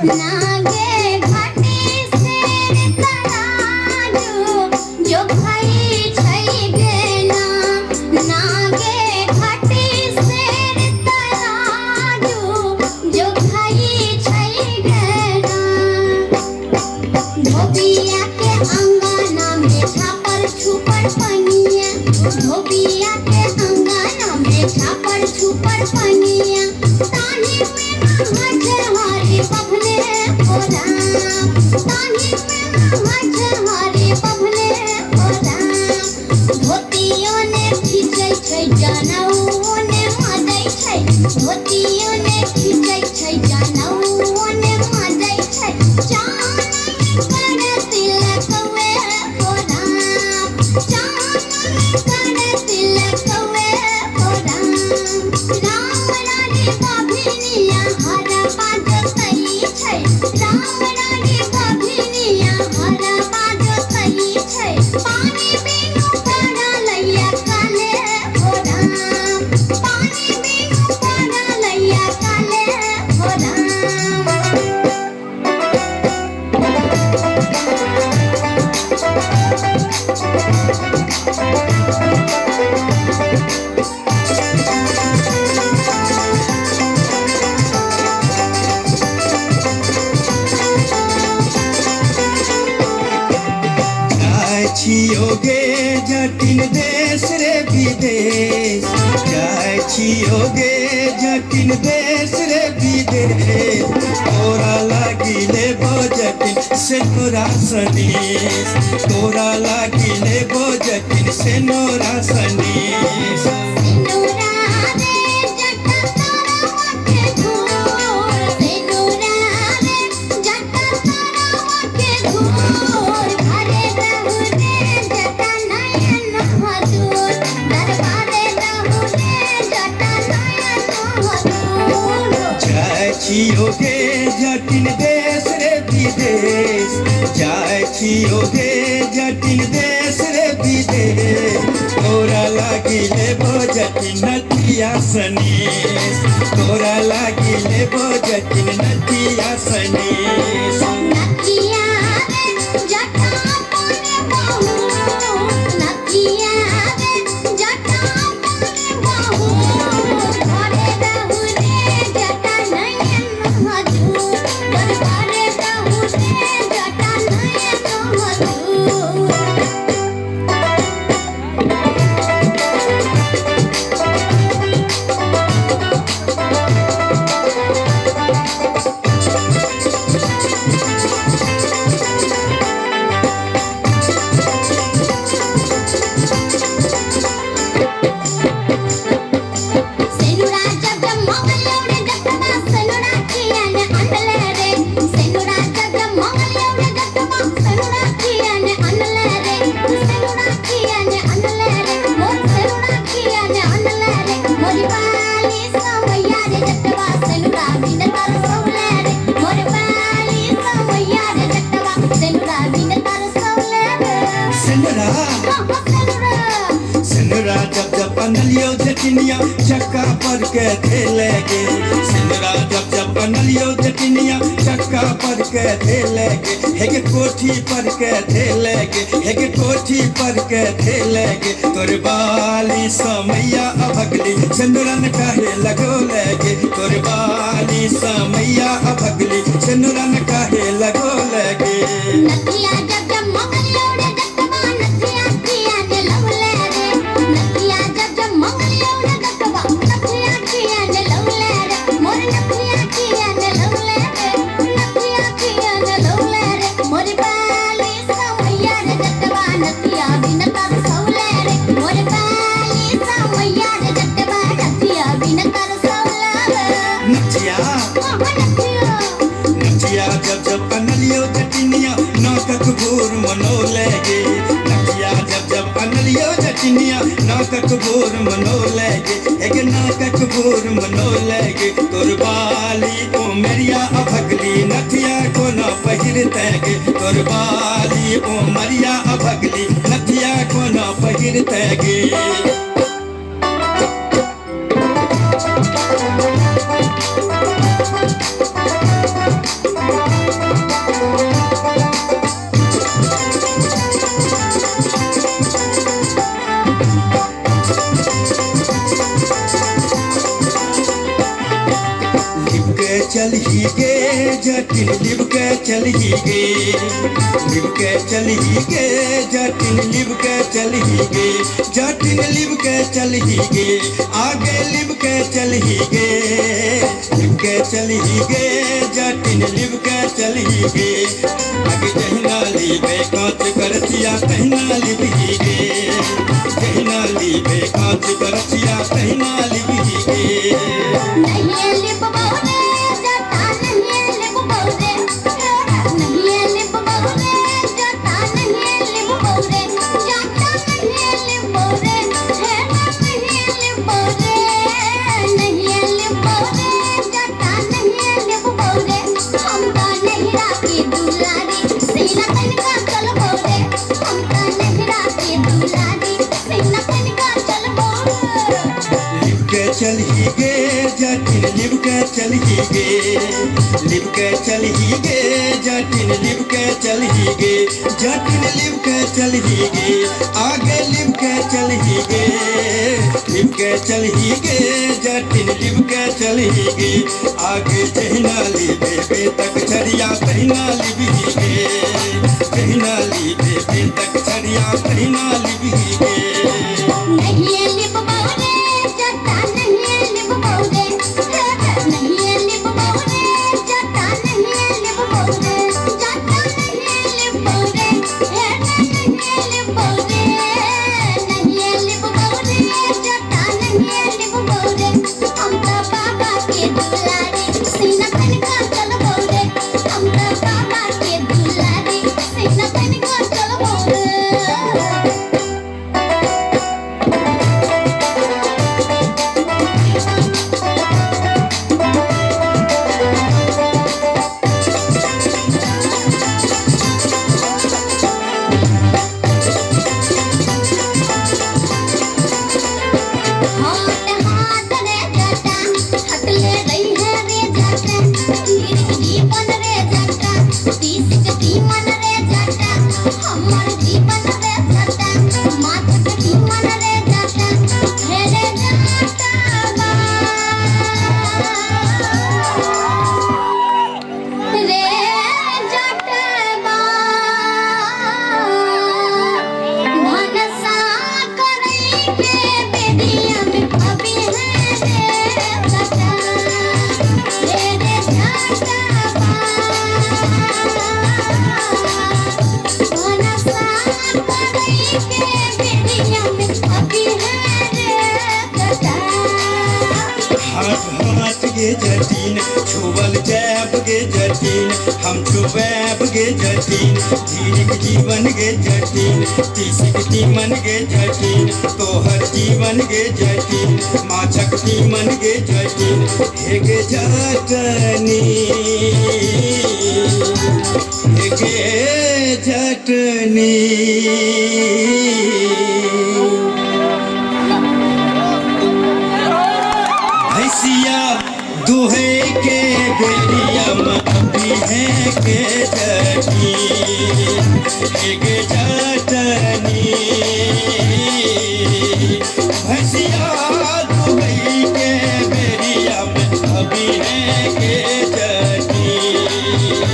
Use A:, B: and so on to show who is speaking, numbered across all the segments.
A: नागे घाटी से तराजू जो भाई छै गेना नागे घाटी से तराजू जो भाई छै गेना धोबिया के अंगना में छापर छुपर पनिया धोबिया के अंगना में छापर छुपर पनिया तानी में मझवारी पभले हो राम तानी में मझवारी पभले हो राम धोतियों ने खींचै छै जानौ ने मदै छै धोतियों ने खींचै छै जानौ ने मदै छै चान कर तिलकवे हो राम चान कर तिलकवे हो राम राम रानी बभिनिया हरा बाजतै छै राम रानी बभिनिया हरा बाजतै छै पानी बिनु पड़लैया काले हो राम पानी बिनु पड़लैया काले हो राम
B: छियोगे जटिन देश रे विदेश जाय छियोगे जटिन देश रे विदेश तोरा लागिले बजटिन से नोरा सनेश तोरा लागिले बजटिन से नोरा सनेश
A: सिनुरा रे जटा तारा के धूर सिनुरा रे जटा तारा के धूर घरे रहू रे जटा नयन मधुर दरबारे रहू रे जटा नयन मधुर
B: जाय छियोगे जटिन देश रे विदेश जाय छियोगे जटिन देश रे विदेश तोरा लागिले बजटिन नथिया सनेश तोरा लागिले बजटिन नथिया सनेश
A: नथिया रे जटा अपने बहू नथिया रे जटा अपने बहू घरे रहू रे जटा नयन मधुर दरबारे रहू रे जटा नयन मधुर सेनुरा जब मंगल रे जटवा सेनुरा खियाने अनले रे सेनुरा जब मंगल रे जटवा सेनुरा खियाने अनले रे सेनुरा खियाने अनले रे मोर सेनुरा खियाने अनले रे मोरी बाली समैया रे जटवा सेनुरा बिन तर सौले रे मोर बाली समैया रे जटवा सेनुरा बिन तर सौले रे
B: सेनुरा
A: सेनुरा
B: सिनुरा जब जब अनलियो जटिनिया चक्का पर के धेलेगे सिनुरा जब जब अनलियो जटिनिया चक्का पर के धेलेगे हेगे कोठी पर के धेलेगे हेगे कोठी पर के धेलेगे तोर बाली समैया अभगली सिनुरन काहे लगो लेगे तोर बाली समैया अभगली सिनुरन काहे लगो लेगे
A: नथिया जब जब मंगलियो रे जटवा नथिया खियाने लवले रे नथिया जब जब मंगलियो रे जटवा नथिया खियाने लवले रे मोर नथिया खियाने लवले रे नथिया खियाने लवले रे मोर बाली समैया रे जटवा नथिया बिन तर सौले रे मोर बाली समैया रे जटवा नथिया बिन तर सौले रे
B: नचिया
A: नथिया
B: नचिया जब जब अनलियो जटिनिया नाकक भूर मनो लेगे नचिया जब जब अनलियो जटिनिया नाकक भूर मनो लेगे एक नाकक भूर मनो लेगे तोर बाली ओ मेरिया अभगली नथिया को न पहिरतेगे तोर बाली ओ मरिया अभगली नथिया को न पहिरतेगे चल ही गे जटिन लिब के चल ही गे लिब के चल ही गे जटिन लिब के चल ही गे जटिन लिब के चल ही गे आगे लिब के चल ही गे लिब के चल ही गे जटिन लिब के चल ही गे आगे जहिना लिबे कांच करचिया कहना लिब ही गे जहिना लिबे कांच करचिया कहना लिब ही गे
A: नहीं लिप बहुरे जटा नहीं लिप बहुरे नहीं लिप बहुरे जटा नहीं लिप बहुरे जटा नहीं लिप बहुरे है नहीं लिप बहुरे नहीं लिप बहुरे जटा नहीं लिप बहुरे हम तो नहीं राखी दुलारी सीना तनिका चल बहुरे हम तो नहीं राखी दुलारी सीना तनिका चल बहुरे
B: लिब के चल ही गे जटिन लिब के चल ही गे लिब के चल ही गे जटिन लिब के चल ही गे जटिन लिब के चल ही गे आगे लिब के चल ही गे लिब के चल ही गे जटिन लिब के चल ही गे आगे जहिना लिबे बे तक छड़िया कहना लिब ही गे जहिना लिबे बे तक छड़िया कहना लिब ही गे
A: नहीं लिप बहुरे जटा नहीं लिप बहुरे नहीं लिप बहुरे जटा नहीं लिप बहुरे जटा नहीं लिप बहुरे है नहीं लिप बहुरे नहीं लिप बहुरे जटा नहीं लिप बहुरे हम तो बाबा के दुलारी सीना तनिका चल बहुरे हम तो बाबा के दुलारी सीना तनिका चल बहुरे हाथ हाथ रे जटा हटले रही है रे जटा तीर जीवन रे जटा तीस जीवन रे जटा हमर जीवन रे जटा माथ जीवन रे जटा हे रे जटा रे जटवा भनसा करई के बेदिया में अभी है रे जटा रे जटवा भनसा करई के बेदिया में अभी है रे जटा
B: हाथ हाथ गे जटिन छुवल जैब गे जटिन हम छुबैब गे जटिन धीरिक जीवन गे जटिन तीसिक जीवन गे जटिन तोहर जीवन गे जटिन माछक जीवन गे जटिन हे गे जटनी हे गे जटनी भैसिया दुहे के बेरिया मभी है के जटीन के जटनी भैसिया दुहे के बेरिया मभी है के जटीन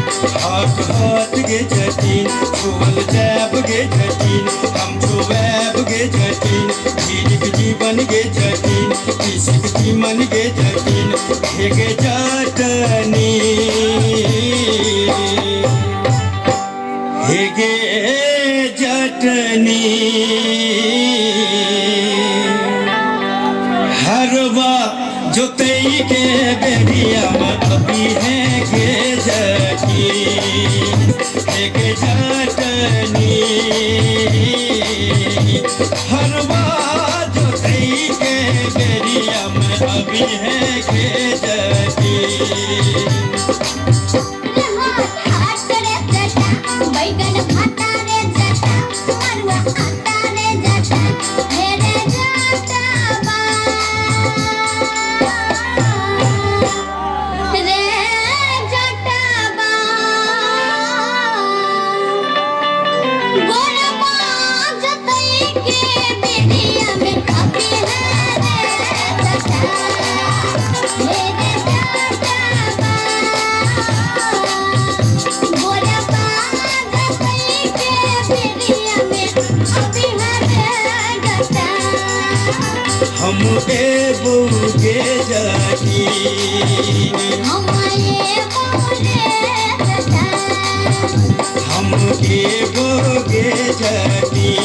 B: हाथ गे जटीन छुवल जैब गे जटीन हम छुवैब गे जटीन धीरिक जीवन गे जटीन पिसकती मन गे जटिन हेगे जटनी हेगे जटनी हरवा जोतई के बेरिया अभी है गे जटिन हेगे जटनी हरवा जोतई के बेरिया में अभी है गे जटिन
A: हाथ रे जटा बैगन भाता रे जटा मरुआ आटा रे जटा रे जटा बा रे जटा बा गोरबा जतई के बेरिया में अभी है रे जटा रे जटा बा गोरबा जतई के बेरिया में अभी है रे जटा
B: हम देबोगे जटिन
A: हमारे बोले जटा
B: हम देबोगे जटिन